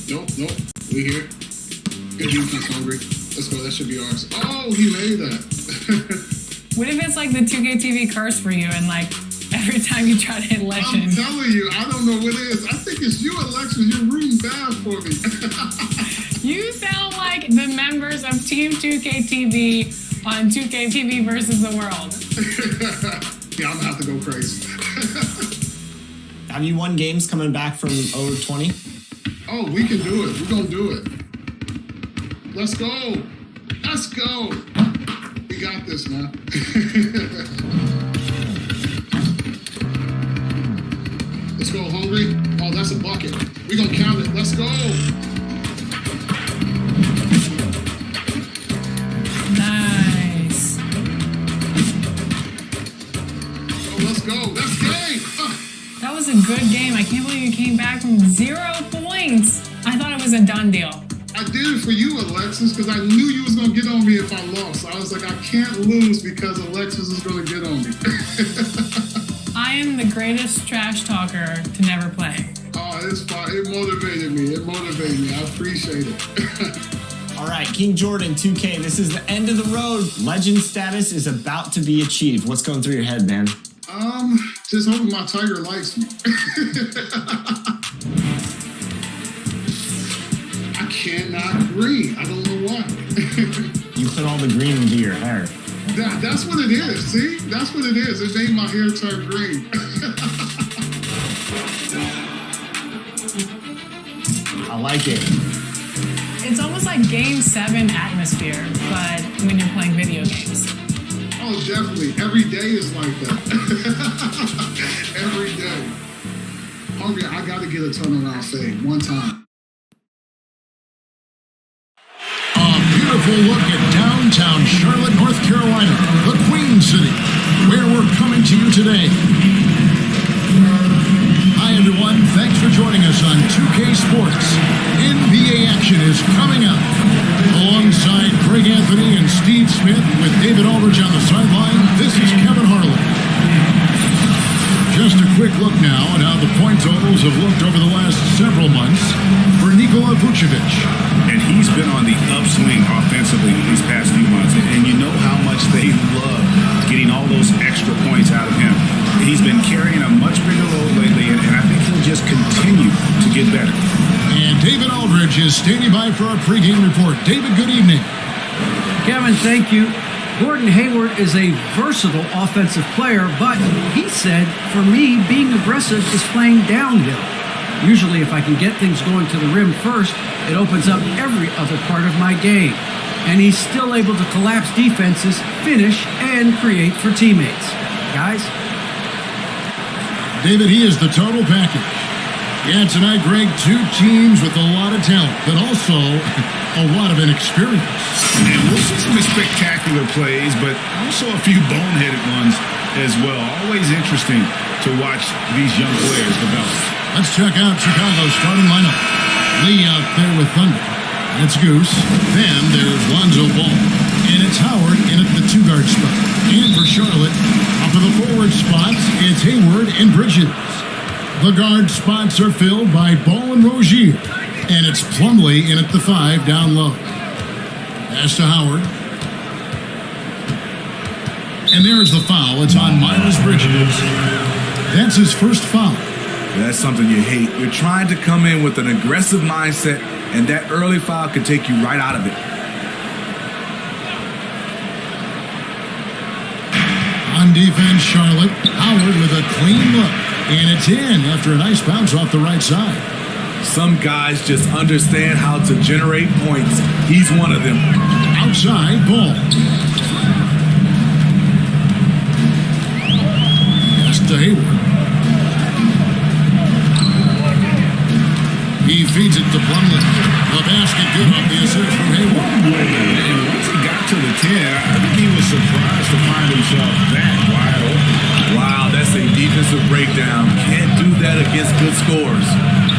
Nope. We here. Good defense, Hungry. Let's go. That should be ours. Oh, he made that. What if it's like the 2K TV curse for you and like every time you try to hit Legend? I'm telling you, I don't know what it is. I think it's you, Alexis. You're rooting bad for me. You sound like the members of Team 2K TV on 2K TV versus the world. Yeah, I'm gonna have to go crazy. Have you won games coming back from 0-20? Oh, we can do it. We're gonna do it. Let's go. Let's go. We got this, man. Let's go, Hungry. Oh, that's a bucket. We're gonna count it. Let's go. Nice. Oh, let's go. That's game. That was a good game. I can't believe you came back from 0 points. I thought it was a done deal. I did it for you, Alexis, because I knew you was gonna get on me if I lost. I was like, I can't lose because Alexis is gonna get on me. I am the greatest trash talker to never play. Oh, it's fine. It motivated me. I appreciate it. All right, King Jordan, 2K, this is the end of the road. Legend status is about to be achieved. What's going through your head, man? Just hoping my tiger likes me. I cannot green. I don't know why. You put all the green into your hair. That's what it is. See? That's what it is. It made my hair turn green. I like it. It's almost like Game 7 atmosphere, but when you're playing video games. Oh, definitely. Every day is like that. Every day. Hungry, I got to get a turnaround fade one time. A beautiful look at downtown Charlotte, North Carolina, the Queen City, where we're coming to you today. Hi, everyone. Thanks for joining us on 2K Sports. NBA action is coming up. Alongside Greg Anthony and Steve Smith with David Aldridge on the sideline, this is Kevin Harlan. Just a quick look now at how the point totals have looked over the last several months for Nikola Vucevic. And he's been on the upswing offensively these past few months. And you know how much they love getting all those extra points out of him. He's been carrying a much bigger load lately, and I think he'll just continue to get better. And David Aldridge is standing by for our pregame report. David, good evening. Kevin, thank you. Gordon Hayward is a versatile offensive player, but he said, for me, being aggressive is playing downhill. Usually, if I can get things going to the rim first, it opens up every other part of my game. And he's still able to collapse defenses, finish, and create for teammates. Guys? David, he is the total package. Yeah, tonight, Greg, two teams with a lot of talent, but also a lot of inexperience. And we'll see some spectacular plays, but also a few boneheaded ones as well. Always interesting to watch these young players develop. Let's check out Chicago's starting lineup. Lee out there with Thunder. It's Goose. Then there's Lonzo Ball. And it's Howard in at the two-guard spot. And for Charlotte, up in the forward spots, it's Hayward and Bridges. The guard spots are filled by Ball and Rozier. And it's Plumlee in at the 5 down low. Pass to Howard. And there's the foul. It's on Miles Bridges. That's his first foul. That's something you hate. You're trying to come in with an aggressive mindset, and that early foul could take you right out of it. On defense, Charlotte. Howard with a clean look. And it's in after a nice bounce off the right side. Some guys just understand how to generate points. He's one of them. Outside, Ball. Pass to Hayward. He feeds it to Plumlee. The basket good off the assist from Hayward. And once he got to the 10, I think he was surprised to find himself that wide open. Wow, that's a defensive breakdown. Can't do that against good scores.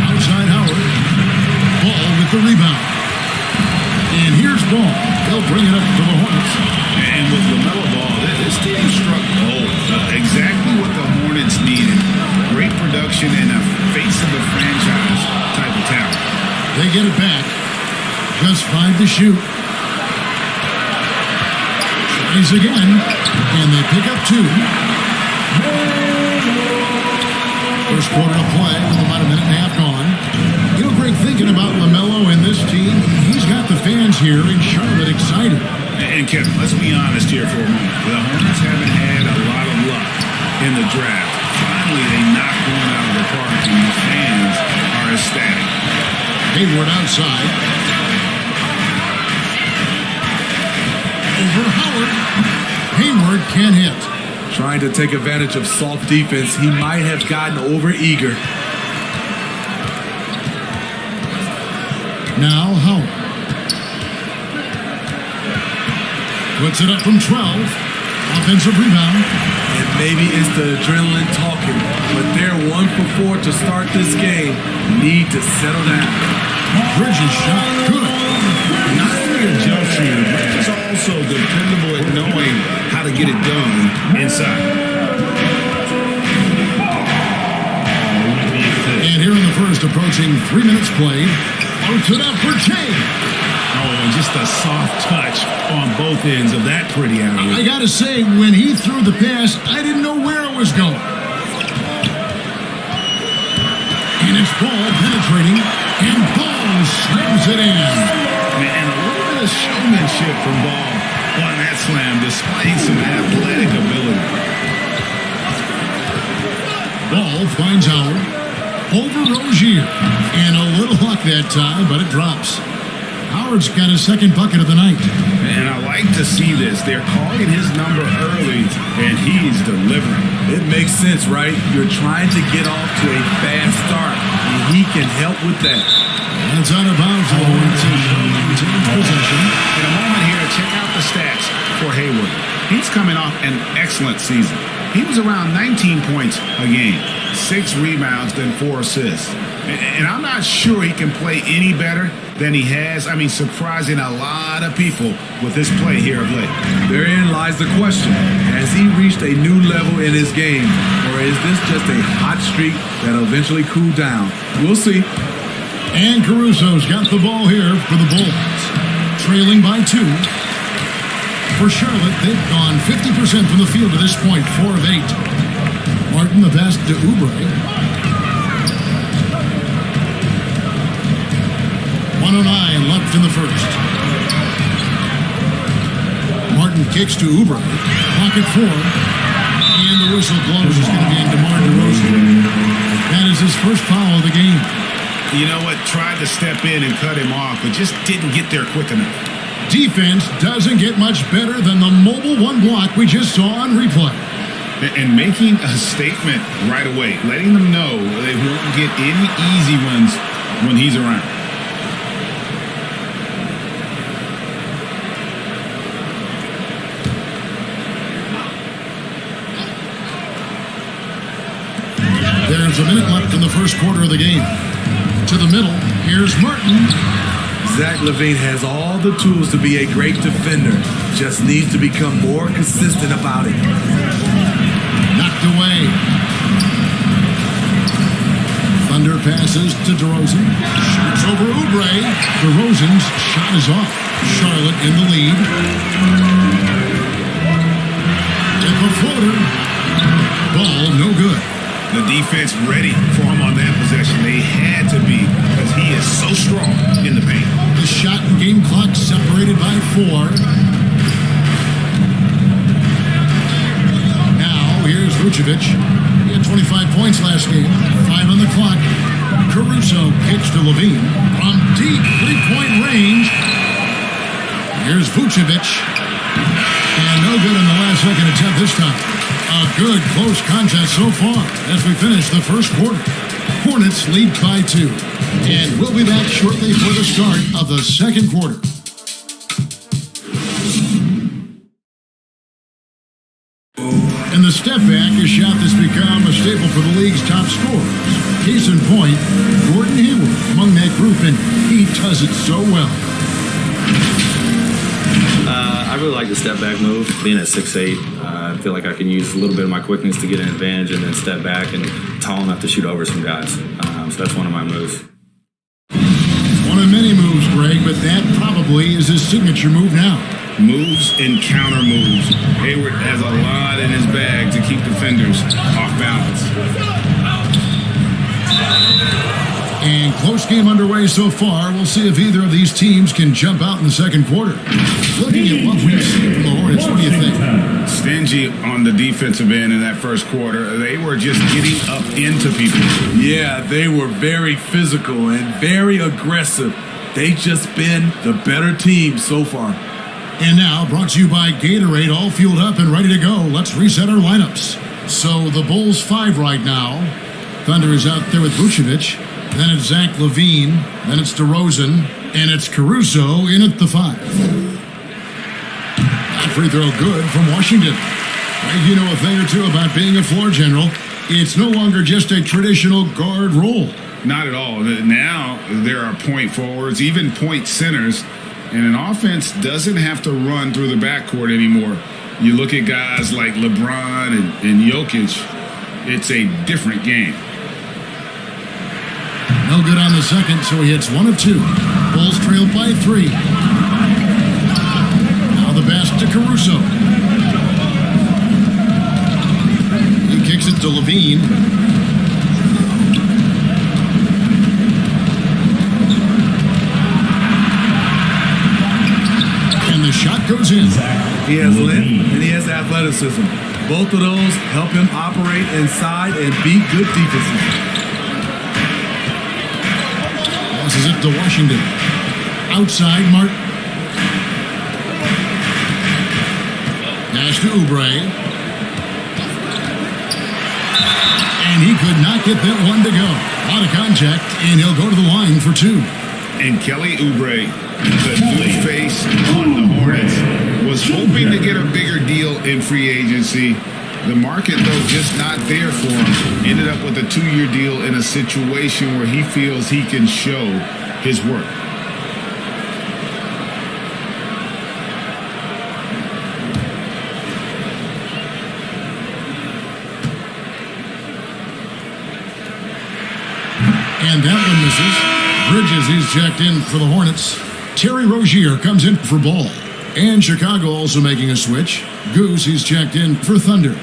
Outside Howard. Ball with the rebound. And here's Ball. They'll bring it up to the Hornets. And with LaMelo Ball, this team struck gold. Exactly what the Hornets needed. Great production and a face of the franchise type of talent. They get it back. Just 5 to shoot. Tries again, and they pick up 2. First quarter of play with about a minute and a half gone. You know, Greg, thinking about LaMelo and this team, he's got the fans here in Charlotte excited. And Kevin, let's be honest here for a moment. The Hornets haven't had a lot of luck in the draft. Finally, they knocked one out of the park, and the fans are ecstatic. Hayward outside. Over Howard. Hayward can't hit. Trying to take advantage of soft defense, he might have gotten over-eager. Now Howard. Puts it up from 12. Offensive rebound. And maybe it's the adrenaline talking, but they're 1 for 4 to start this game. Need to settle down. Bridges shot. Good. Not only a jump shooter, but he's also dependable at knowing how to get it done inside. And here in the first, approaching 3 minutes played. Floats it up for Chain. Oh, and just a soft touch on both ends of that pretty alley. I gotta say, when he threw the pass, I didn't know where it was going. And it's Ball penetrating, and Ball slams it in. And a little bit of showmanship from Ball on that slam, displaying some athletic ability. Ball finds Howard. Over Rozier. And a little luck that time, but it drops. Howard's got his second bucket of the night. And I like to see this. They're calling his number early, and he's delivering. It makes sense, right? You're trying to get off to a fast start, and he can help with that. That's out of bounds. Possession. In a moment here, check out the stats for Hayward. He's coming off an excellent season. He was around 19 points a game, 6 rebounds, then 4 assists. And I'm not sure he can play any better than he has. I mean, surprising a lot of people with this play here of late. Therein lies the question. Has he reached a new level in his game, or is this just a hot streak that'll eventually cool down? We'll see. And Caruso's got the ball here for the Bulls. Trailing by 2. For Charlotte, they've gone 50% from the field to this point, 4 of 8. Martin the pass to Oubre. 1:09 left in the first. Martin kicks to Oubre. Clock at 4. And the whistle blows. It's going to be DeMar DeRozan. That is his first foul of the game. You know what? Tried to step in and cut him off, but just didn't get there quick enough. Defense doesn't get much better than the mobile 1 block we just saw on replay. And making a statement right away, letting them know they won't get any easy ones when he's around. There's a minute left in the first quarter of the game. To the middle, here's Martin. Zach LaVine has all the tools to be a great defender. Just needs to become more consistent about it. Knocked away. Thunder passes to DeRozan. Shoots over Oubre. DeRozan's shot is off. Charlotte in the lead. Tip a floater. Ball no good. The defense ready for him on that possession. They had to be, because he is so strong in the paint. The shot and game clock separated by 4. Now, here's Vucevic. He had 25 points last game. 5 on the clock. Caruso kicks to LaVine. From deep 3-point range. Here's Vucevic. And no good in the last second attempt this time. A good close contest so far as we finish the first quarter. Hornets lead by 2. And we'll be back shortly for the start of the second quarter. And the step back, a shot that's become a staple for the league's top scorers. Case in point, Gordon Hayward among that group, and he does it so well. I really like the step back move. Being at 6'8", I feel like I can use a little bit of my quickness to get an advantage and then step back and tall enough to shoot over some guys. So that's one of my moves. 1 Greg, but that probably is his signature move now. Moves and counter moves. Hayward has a lot in his bag to keep defenders off balance. And close game underway so far. We'll see if either of these teams can jump out in the second quarter. Looking at what we've seen from the Hornets, what do you think? Stingy on the defensive end in that first quarter. They were just getting up into people. Yeah, they were very physical and very aggressive. They just been the better team so far. And now, brought to you by Gatorade, all fueled up and ready to go. Let's reset our lineups. So the Bulls 5 right now. Thunder is out there with Vucevic. Then it's Zach LaVine. Then it's DeRozan. And it's Caruso in at the 5. That free throw good from Washington. Well, you know a thing or two about being a floor general. It's no longer just a traditional guard role. Not at all. Now there are point forwards, even point centers. And an offense doesn't have to run through the backcourt anymore. You look at guys like LeBron and Jokic, it's a different game. No good on the second, so he hits 1 of 2. Bulls trailed by 3. Now the pass to Caruso. He kicks it to LaVine. The shot goes in. He has length and he has athleticism. Both of those help him operate inside and beat good defenses. Passes it to Washington. Outside, Martin. Pass to Oubre. And he could not get that one to go. Out of contact, and he'll go to the line for 2. And Kelly Oubre, the new face on the Hornets, was hoping to get a bigger deal in free agency. The market, though, just not there for him. Ended up with a 2-year deal in a situation where he feels he can show his work. And that one misses. Bridges, he's checked in for the Hornets. Terry Rozier comes in for Ball. And Chicago also making a switch. Goose, he's checked in for Thunder.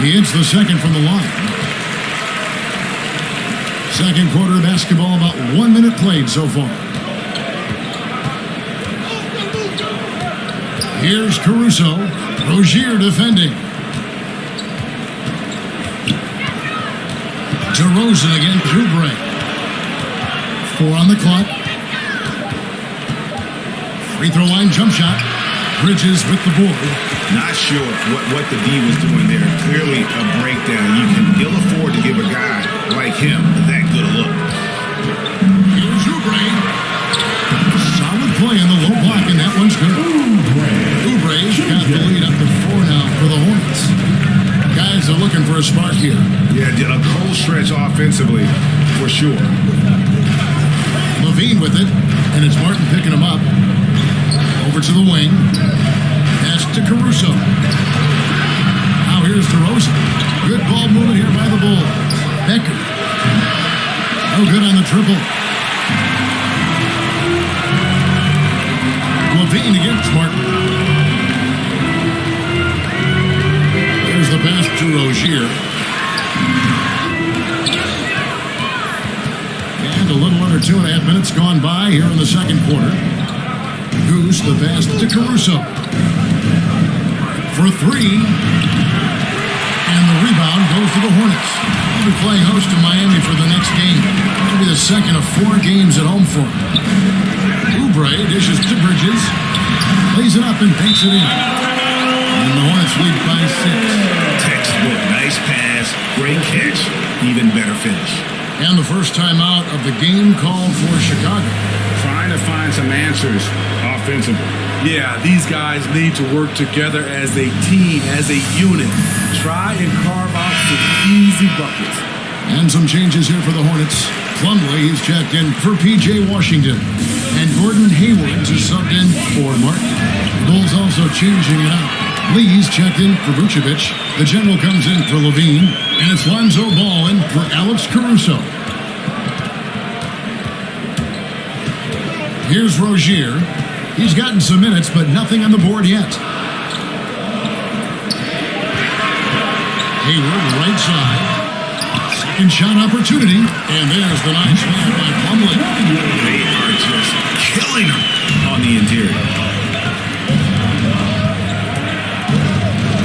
He hits the second from the line. Second quarter basketball, about 1 minute played so far. Here's Caruso. Rozier defending. DeRozan again through break. 4 on the clock. Free throw line jump shot. Bridges with the board. Not sure what the D was doing there. Clearly a breakdown. You can ill afford to give a guy like him that good a look. Here's Oubre. Solid play in the low block, and that one's good. Oubre's got the lead up to 4 now for the Hornets. Guys are looking for a spark here. Yeah, a cold stretch offensively, for sure. LaVine with it, and it's Martin picking him up. Over to the wing. Pass to Caruso. Now here's DeRozan. Good ball movement here by the Bulls. Becker. No good on the triple. LaVine against Martin. Here's the pass to Rozier. And a little under 2.5 minutes gone by here in the second quarter. Goose, the pass to Caruso. For 3. And the rebound goes to the Hornets. They'll be playing host to Miami for the next game. It'll be the second of 4 games at home for them. Oubre dishes to Bridges. Lays it up and banks it in. And the Hornets lead by 6. Textbook, nice pass, great catch, even better finish. And the first time out of the game called for Chicago. Trying to find some answers offensively. Yeah, these guys need to work together as a team, as a unit. Try and carve out some easy buckets. And some changes here for the Hornets. Plumlee is checked in for P.J. Washington. And Gordon Hayward is subbed in for Martin. The Bulls also changing it out. Lee's checked in for Vucevic. The general comes in for Levine. And it's Lonzo Ball in for Alex Caruso. Here's Rozier. He's gotten some minutes, but nothing on the board yet. Hayward, right side. Second shot opportunity. And there's the nice man by Plumlee. They are just killing him on the interior.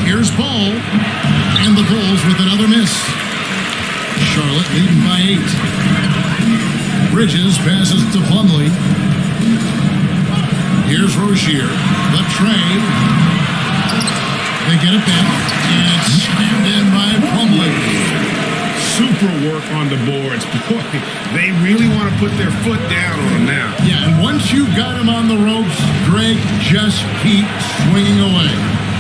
Here's Ball. And the Bulls with another miss. Charlotte leading by 8. Bridges passes to Plumlee. Here's Rozier. The tray. They get it back. And it's slammed in by Plumlee. Super work on the boards. Boy, they really want to put their foot down on him now. Yeah, and once you've got him on the ropes, Greg, just keep swinging away.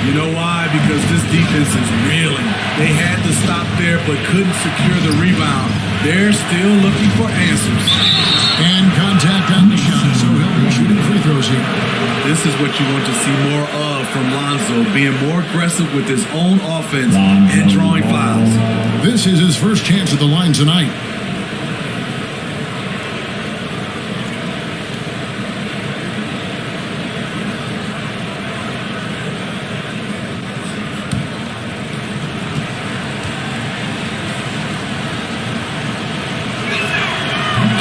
You know why? Because this defense is reeling. They had to stop there but couldn't secure the rebound. They're still looking for answers. And contact on the shot, so he'll be shooting free throws here. This is what you want to see more of from Lonzo, being more aggressive with his own offense and drawing fouls. This is his first chance at the line tonight.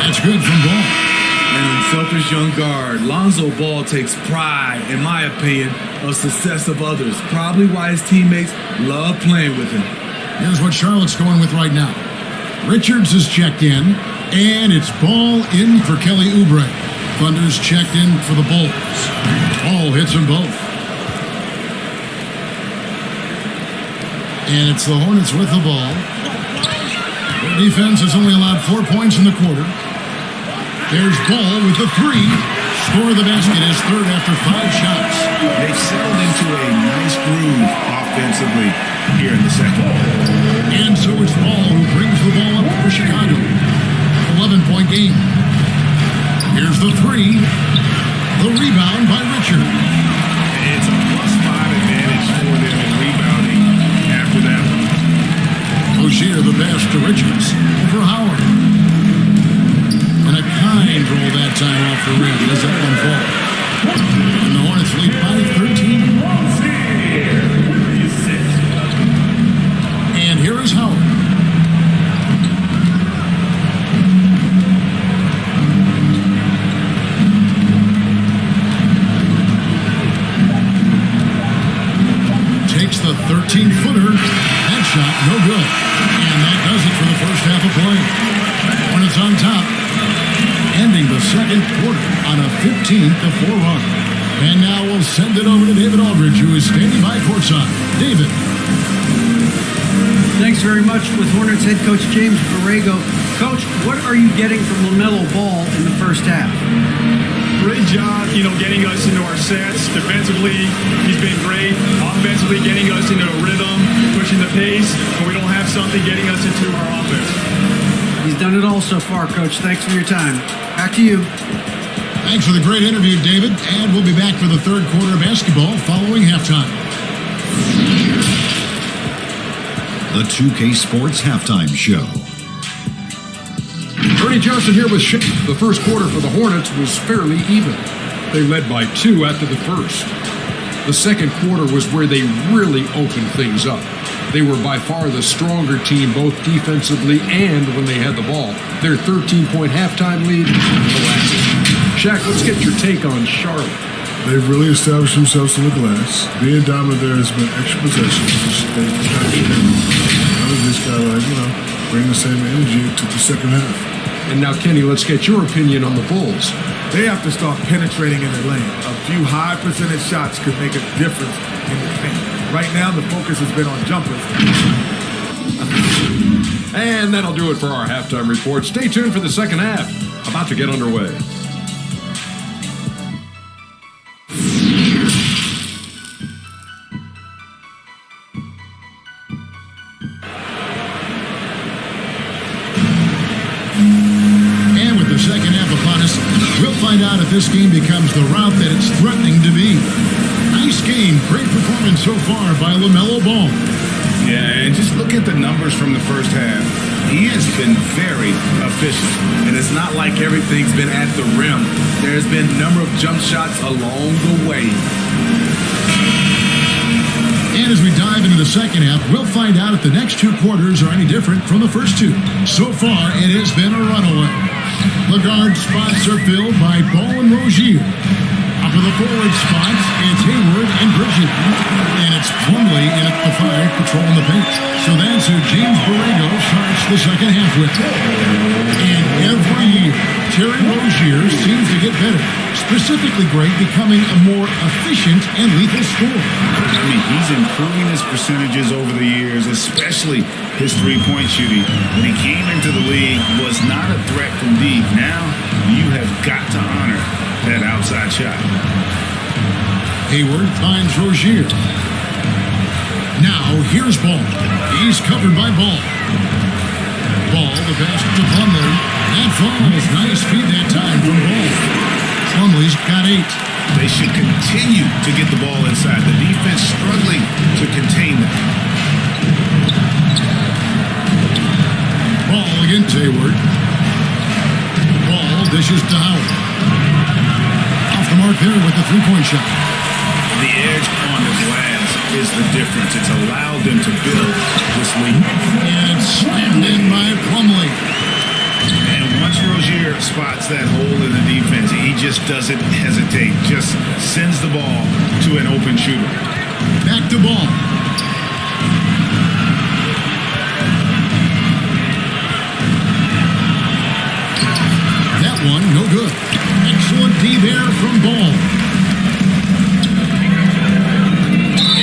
That's good from Ball. An unselfish young guard, Lonzo Ball takes pride, in my opinion, of success of others. Probably why his teammates love playing with him. Here's what Charlotte's going with right now. Richards is checked in, and it's Ball in for Kelly Oubre. Thunder's checked in for the Bulls. Ball hits them both. And it's the Hornets with the ball. Their defense has only allowed 4 points in the quarter. There's Ball with the 3. Score the basket is third after 5 shots. They've settled into a nice groove offensively here in the second. And so it's Ball who brings the ball up for Chicago. 11-point game. Here's the 3. The rebound by Richard. It's a +5 advantage for them in rebounding after that. Rozier the pass to Richards for Howard. And a kind roll that time off the rim as that one falls. And the Hornets lead by 13. And here is Howard. Takes the 13-footer. That shot, no good. And that does it for the first half of play. Hornets on top, ending the second quarter on a 15-4 run. And now we'll send it over to David Aldridge, who is standing by courtside. David. Thanks very much with Hornets head coach James Borrego. Coach, what are you getting from LaMelo Ball in the first half? Great job, getting us into our sets. Defensively, he's been great. Offensively, getting us into a rhythm, pushing the pace, and we don't have something getting us into our offense. He's done it all so far, Coach. Thanks for your time. Back to you. Thanks for the great interview, David. And we'll be back for the third quarter of basketball following halftime. The 2K Sports Halftime Show. Ernie Johnson here with Shane. The first quarter for the Hornets was fairly even. They led by 2 after the first. The second quarter was where they really opened things up. They were by far the stronger team, both defensively and when they had the ball. Their 13-point halftime lead collapsed. Shaq, let's get your take on Charlotte. They've really established themselves in the glass. Being dominant there has been extra possessions, which they've None of this guy, bring the same energy to the second half. And now, Kenny, let's get your opinion on the Bulls. They have to start penetrating in the lane. A few high percentage shots could make a difference in the paint. Right now, the focus has been on jumpers. And that'll do it for our halftime report. Stay tuned for the second half. About to get underway. the second half upon us. We'll find out if this game becomes the rout that it's threatening to be. Nice game. Great performance so far by LaMelo Ball. Yeah, and just look at the numbers from the first half. He has been very efficient. And it's not like everything's been at the rim. There's been a number of jump shots along the way. And as we dive into the second half, we'll find out if the next two quarters are any different from the first two. So far, it has been a runaway. The guard spots are filled by Ball and Rozier. Up to the forward spots, it's Hayward and Bridget. And it's Plumlee in at the 5, patrolling the paint. So that's who James Borrego starts the second half with. And every year, Terry Rozier seems to get better. Specifically great, becoming a more efficient and lethal scorer. I mean, he's improving his percentages over the years, especially his three-point shooting. When he came into the league, was not a threat from deep. Now, you have got to honor that outside shot. Hayward finds Rozier. Now, here's Ball. He's covered by Ball. Ball, the pass to Plumlee. That falls. Nice feed that time from Ball. Plumlee's got 8. They should continue to get the ball inside. The defense struggling to contain them. Ball against Hayward. Ball dishes to Howard. Off the mark there with the three-point shot. The edge on the glass is the difference. It's allowed them to build this lead. And slammed in by Plumlee. And once Rozier spots that hole in the defense, he just doesn't hesitate. Just sends the ball to an open shooter. Back to Ball. That one, no good. Excellent D there from Ball.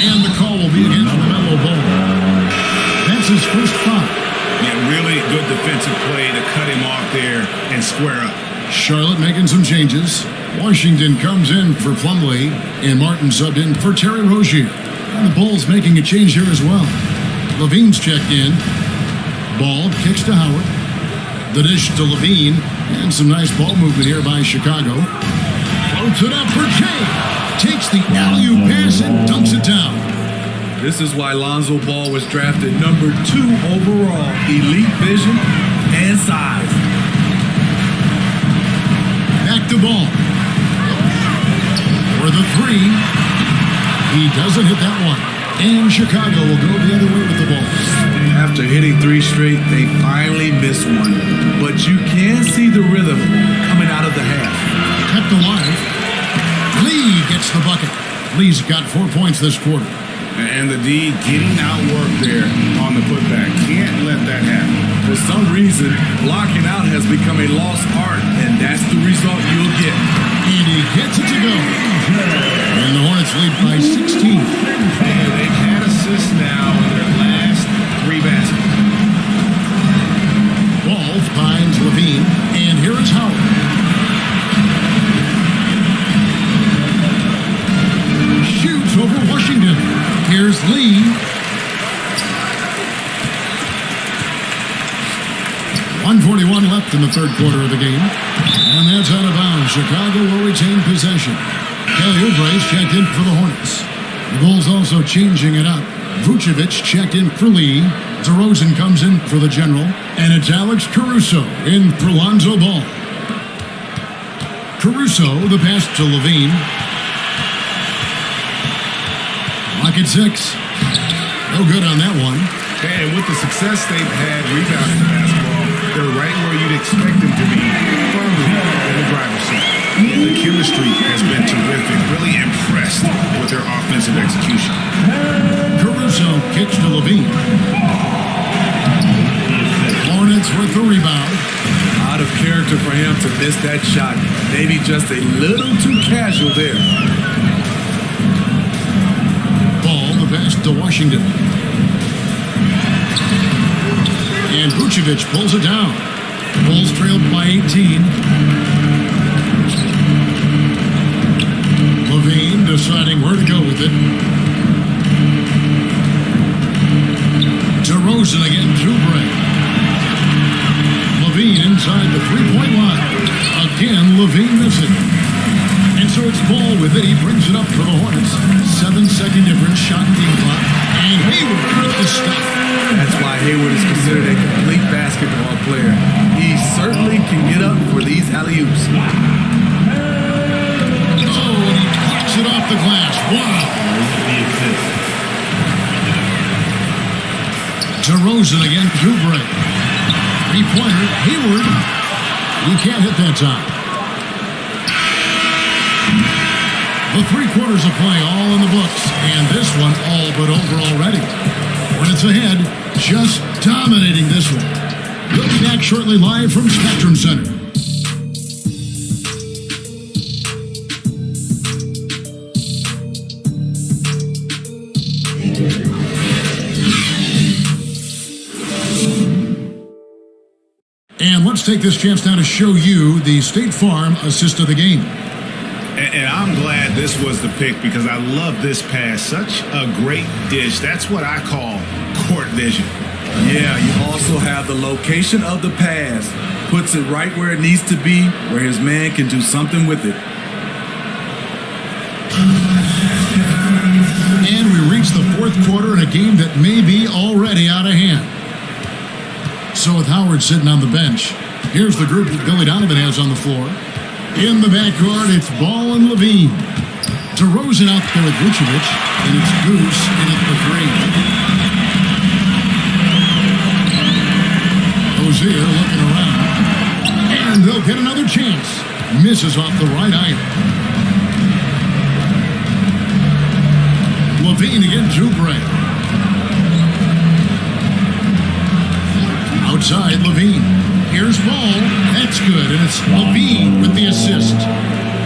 And the call will be against LaMelo Ball. That's his first foul. Yeah, really good defensive play to cut him off there and square up. Charlotte making some changes. Washington comes in for Plumlee, and Martin subbed in for Terry Rozier. And the Bulls making a change here as well. Levine's checked in. Ball kicks to Howard. The dish to Levine, and some nice ball movement here by Chicago. Floats it up for Jay. Takes the alley-oop pass and dunks it down. This is why Lonzo Ball was drafted number 2 overall. Elite vision and size. Back to Ball. For the 3. He doesn't hit that one. And Chicago will go the other way with the ball. After hitting 3 straight, they finally missed one. But you can see the rhythm coming out of the half. Kept alive. Lee gets the bucket. Lee's got 4 points this quarter. And the D getting outworked there on the putback. Can't let that happen. For some reason, blocking out has become a lost art, and that's the result you'll get. And he gets it to go. And the Hornets lead by 16. And they've had assists now in their last 3 baskets. Ball finds Levine, and here is Howard. Shoots over Washington. Here's Lee. .141 left in the third quarter of the game. And that's out of bounds. Chicago will retain possession. Kelly Oubre's checked in for the Hornets. The Bulls also changing it up. Vucevic checked in for Lee. DeRozan comes in for the General. And it's Alex Caruso in for Lonzo Ball. Caruso, the pass to Levine. Lock at 6. No good on that one. And with the success they've had rebounding the basketball, they're right where you'd expect them to be, firmly in the driver's seat. And the chemistry has been terrific. Really impressed with their offensive execution. Caruso kicks to Levine. Hornets with the rebound. Out of character for him to miss that shot. Maybe just a little too casual there. Ball, the pass to Washington. And Vucevic pulls it down. Bulls trailed by 18. Levine deciding where to go with it. DeRozan again to Oubre. Levine inside the three-point line. Levine missing. And so it's ball with it. He brings it up for the Hornets. 7-second difference, shot being clock. And Hayward with the stop. That's why Hayward is considered a complete basketball player. He certainly can get up for these alley-oops. Oh, and he knocks it off the glass. Wow. DeRozan again, Oubre. Three-pointer, Hayward. He can't hit that time. The 3 quarters of play all in the books, and this one all but over already. Hornets ahead, just dominating this one. We'll be back shortly live from Spectrum Center. And let's take this chance now to show you the State Farm assist of the game. And I'm glad this was the pick because I love this pass. Such a great dish. That's what I call court vision. Yeah, you also have the location of the pass. Puts it right where it needs to be, where his man can do something with it. And we reach the 4th quarter in a game that may be already out of hand. So with Howard sitting on the bench, here's the group that Billy Donovan has on the floor. In the backcourt, it's Ball and Levine. DeRozan out there with Vucevic, and it's Goose in it for 3. Rozier looking around, and they'll get another chance. Misses off the right iron. Levine against Oubre. Outside, Levine. Here's Ball. That's good, and it's Levine with the assist.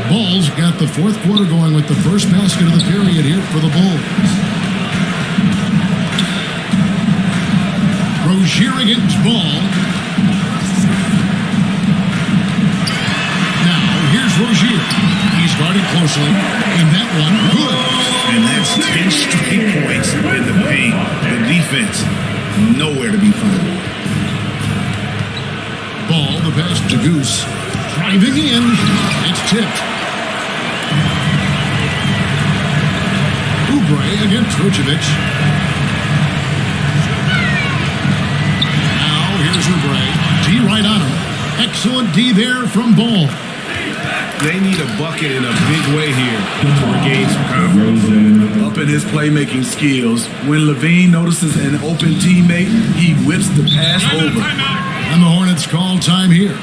Ball's got the 4th quarter going with the first basket of the period here for the Bulls. Rozier against Ball. Now, here's Rozier. He's guarded closely, and that one, good. And that's 10 straight points in the paint. The defense, nowhere to be found. Ball, the pass to Goose. Driving in. It's tipped. Oubre against Vucevic. Now here's Oubre. D right on him. Excellent D there from Ball. They need a bucket in a big way here to regain some confidence. Up in his playmaking skills, when Levine notices an open teammate, he whips the pass over. And the Hornets call time here.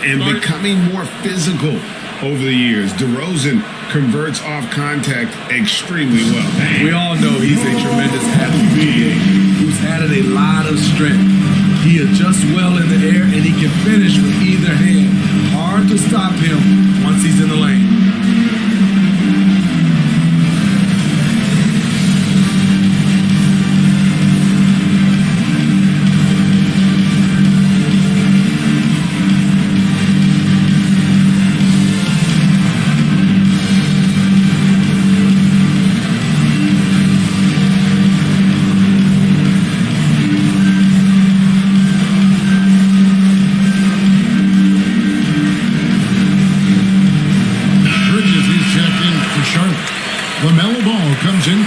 And becoming more physical over the years. DeRozan converts off contact extremely well. We all know he's a tremendous athlete who's added a lot of strength. He adjusts well in the air, and he can finish with either hand. Hard to stop him once he's in the lane.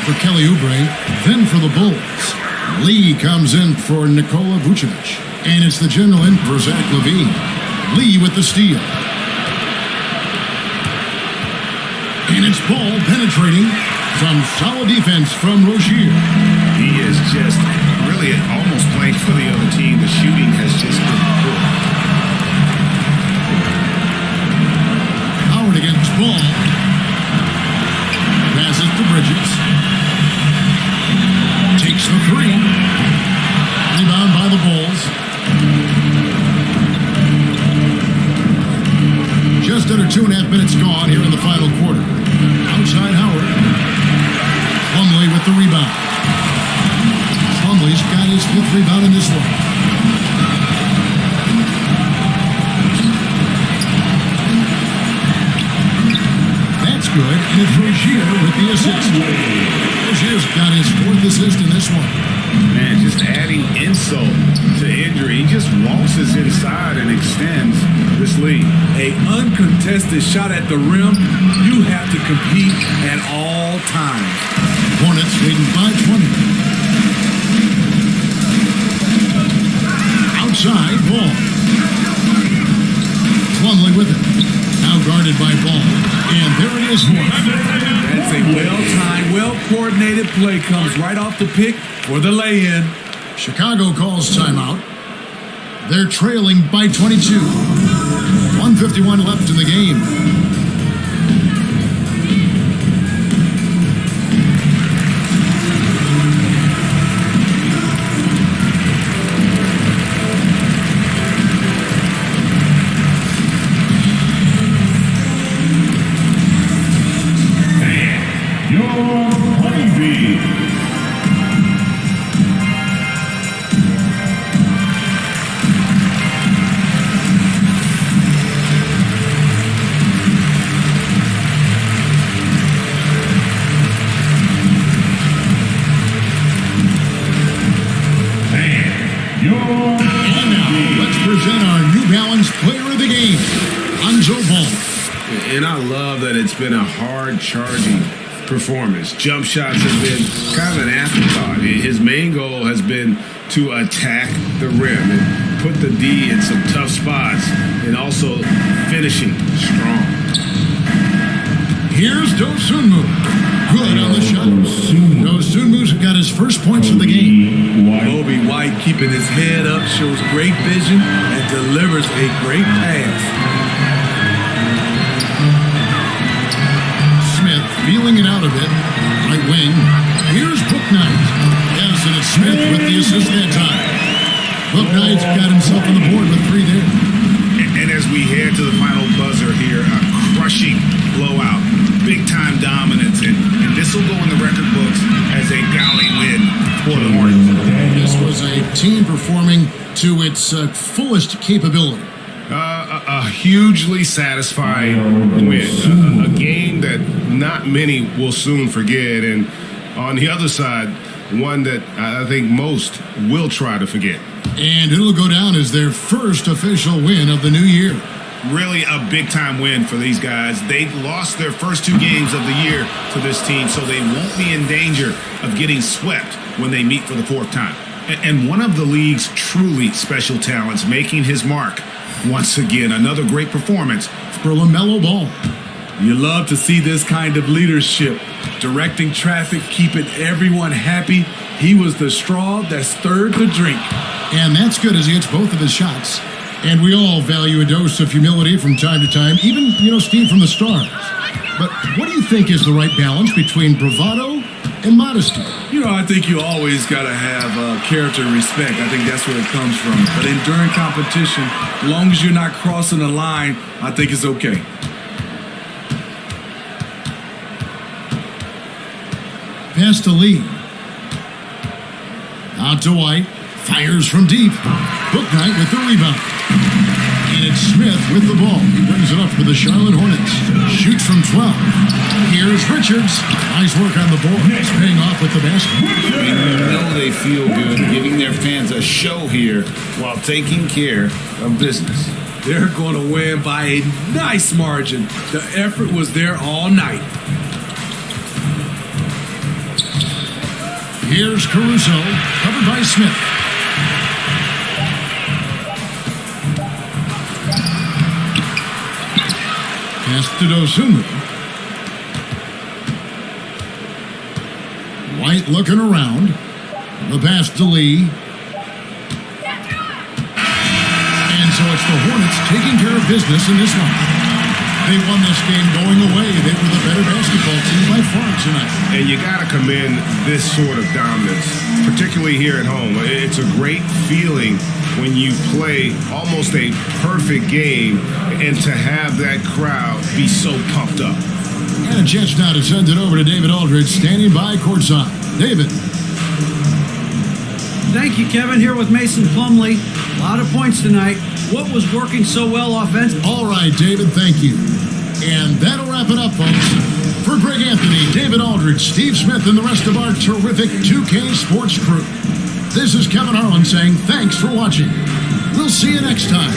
For Kelly Oubre, then for the Bulls. Lee comes in for Nikola Vucevic. And it's the general in for Zach LaVine. Lee with the steal. And it's Ball penetrating. Some solid defense from Rozier. He is just really almost playing for the other team. The shooting has just been poor. Howard against Ball. Passes to Bridges. Takes the 3. Rebound by the Bulls. Just under 2.5 minutes gone here in the final quarter. Outside Howard. Plumlee with the rebound. Plumlee's got his 5th rebound in this one. That's good. And it's Rozier with the assist. Rozier's got his 4th assist in this one. Man, just adding insult to injury. He just waltzes inside and extends the this league. A uncontested shot at the rim, you have to compete at all times. Hornets leading by 20. Outside, Ball. Plumlee with it. Now guarded by Ball. And there it is, Hornets. That's a well-timed, well-coordinated play. Comes right off the pick for the lay-in. Chicago calls timeout. They're trailing by 22. 1:51 left in the game. And now, let's present our New Balance Player of the Game, Lonzo Ball. And I love that it's been a hard charging performance. Jump shots have been kind of an afterthought. His main goal has been to attack the rim and put the D in some tough spots and also finishing strong. Here's Dosunmu. Good on the shot. Dosunmu's got his first points of the game. Obi White keeping his head up, shows great vision, and delivers a great pass. Smith feeling it out a bit. Right wing. Here's Bouknight. Yes, and it's Smith with the assist that time. Bouknight's got himself on the board with 3 there. And as we head to the final buzzer here, a crushing blowout, big-time dominance, and this will go in the record books as a galling win for the Hornets. This was a team performing to its fullest capability. A hugely satisfying win. A game that not many will soon forget, and on the other side, one that I think most will try to forget. And it'll go down as their first official win of the new year. Really a big-time win for these guys. They lost their first 2 games of the year to this team, so they won't be in danger of getting swept when they meet for the 4th time. And one of the league's truly special talents making his mark. Once again, another great performance for LaMelo Ball. You love to see this kind of leadership, directing traffic, keeping everyone happy. He was the straw that stirred the drink. And that's good as he hits both of his shots. And we all value a dose of humility from time to time, even, Steve from the Stars. But what do you think is the right balance between bravado and modesty? I think you always got to have character and respect. I think that's where it comes from. But during competition, as long as you're not crossing the line, I think it's okay. Pass to Lee. Out to White. Fires from deep. Bouknight with the rebound. And it's Smith with the ball. He brings it up for the Charlotte Hornets. Shoots from 12. Here's Richards. Nice work on the board. It's paying off with the basket. They feel good, giving their fans a show here while taking care of business. They're going to win by a nice margin. The effort was there all night. Here's Caruso, covered by Smith. Pass to Dosunmu. White looking around. The pass to Lee. And so it's the Hornets taking care of business in this one. They won this game going away. They were the better basketball team by far tonight. And you got to commend this sort of dominance, particularly here at home. It's a great feeling when you play almost a perfect game and to have that crowd be so pumped up. And a chance now to send it over to David Aldridge, standing by courtside. David. Thank you, Kevin. Here with Mason Plumlee. A lot of points tonight. What was working so well offensively? All right, David, thank you. And that'll wrap it up, folks. For Greg Anthony, David Aldridge, Steve Smith, and the rest of our terrific 2K Sports crew, this is Kevin Harlan saying thanks for watching. We'll see you next time.